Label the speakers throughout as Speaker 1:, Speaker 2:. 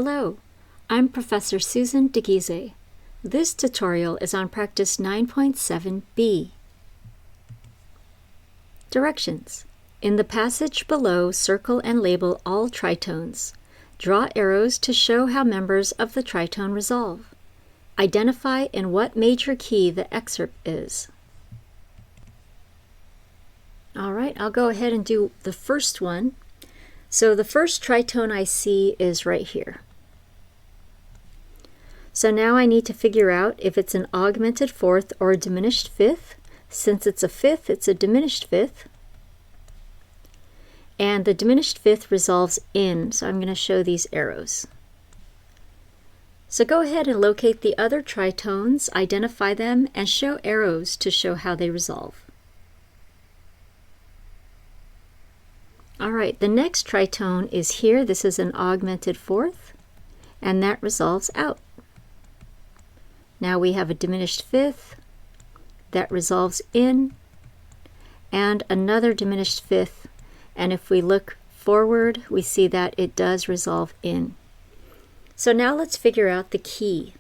Speaker 1: Hello, I'm Professor Susan DeGize. This tutorial is on practice 9.7b. Directions. In the passage below, circle and label all tritones. Draw arrows to show how members of the tritone resolve. Identify in what major key the excerpt is. All right, I'll go ahead and do the first one. So the first tritone I see is right here. So now I need to figure out if it's an augmented fourth or a diminished fifth. Since it's a fifth, it's a diminished fifth. And the diminished fifth resolves in, so I'm going to show these arrows. So go ahead and locate the other tritones, identify them, and show arrows to show how they resolve. All right, the next tritone is here. This is an augmented fourth, and that resolves out. Now we have a diminished fifth that resolves in, and another diminished fifth, and if we look forward, we see that it does resolve in. So now let's figure out the key.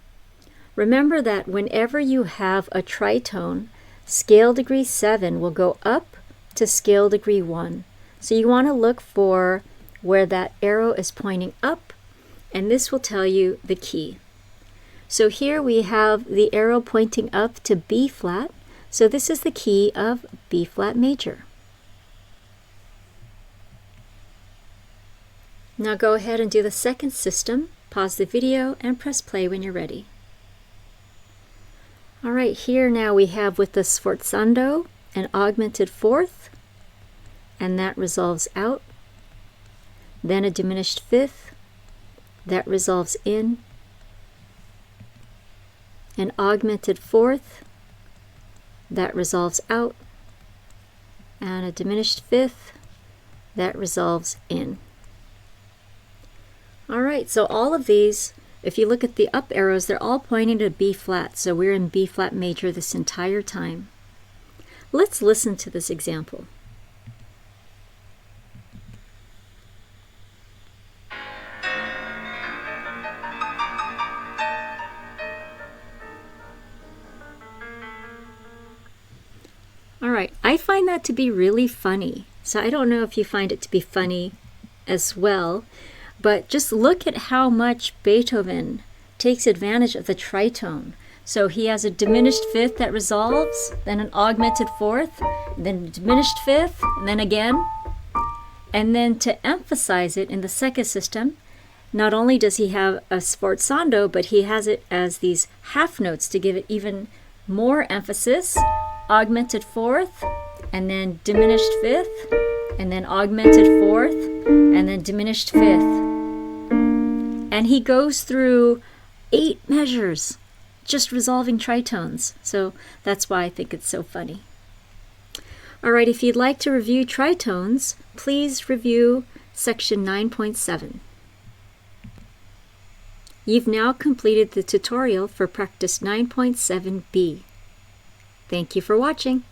Speaker 1: Remember that whenever you have a tritone, scale degree 7 will go up to scale degree 1. So you want to look for where that arrow is pointing up, and this will tell you the key. So here we have the arrow pointing up to B flat, so this is the key of B flat major. Now go ahead and do the second system, pause the video, and press play when you're ready. All right, here now we have with the sforzando an augmented fourth, and that resolves out. Then a diminished fifth, that resolves in. An augmented fourth, that resolves out. And a diminished fifth, that resolves in. All right, so all of these, if you look at the up arrows, they're all pointing to B flat, so we're in B flat major this entire time. Let's listen to this example. All right, I find that to be really funny. So I don't know if you find it to be funny as well, but just look at how much Beethoven takes advantage of the tritone. So he has a diminished fifth that resolves, then an augmented fourth, then a diminished fifth, and then again. And then to emphasize it in the second system, not only does he have a sforzando, but he has it as these half notes to give it even more emphasis. Augmented fourth, and then diminished fifth, and then augmented fourth, and then diminished fifth. And he goes through 8 measures, just resolving tritones. So that's why I think it's so funny. All right, if you'd like to review tritones, please review section 9.7. You've now completed the tutorial for practice 9.7b. Thank you for watching.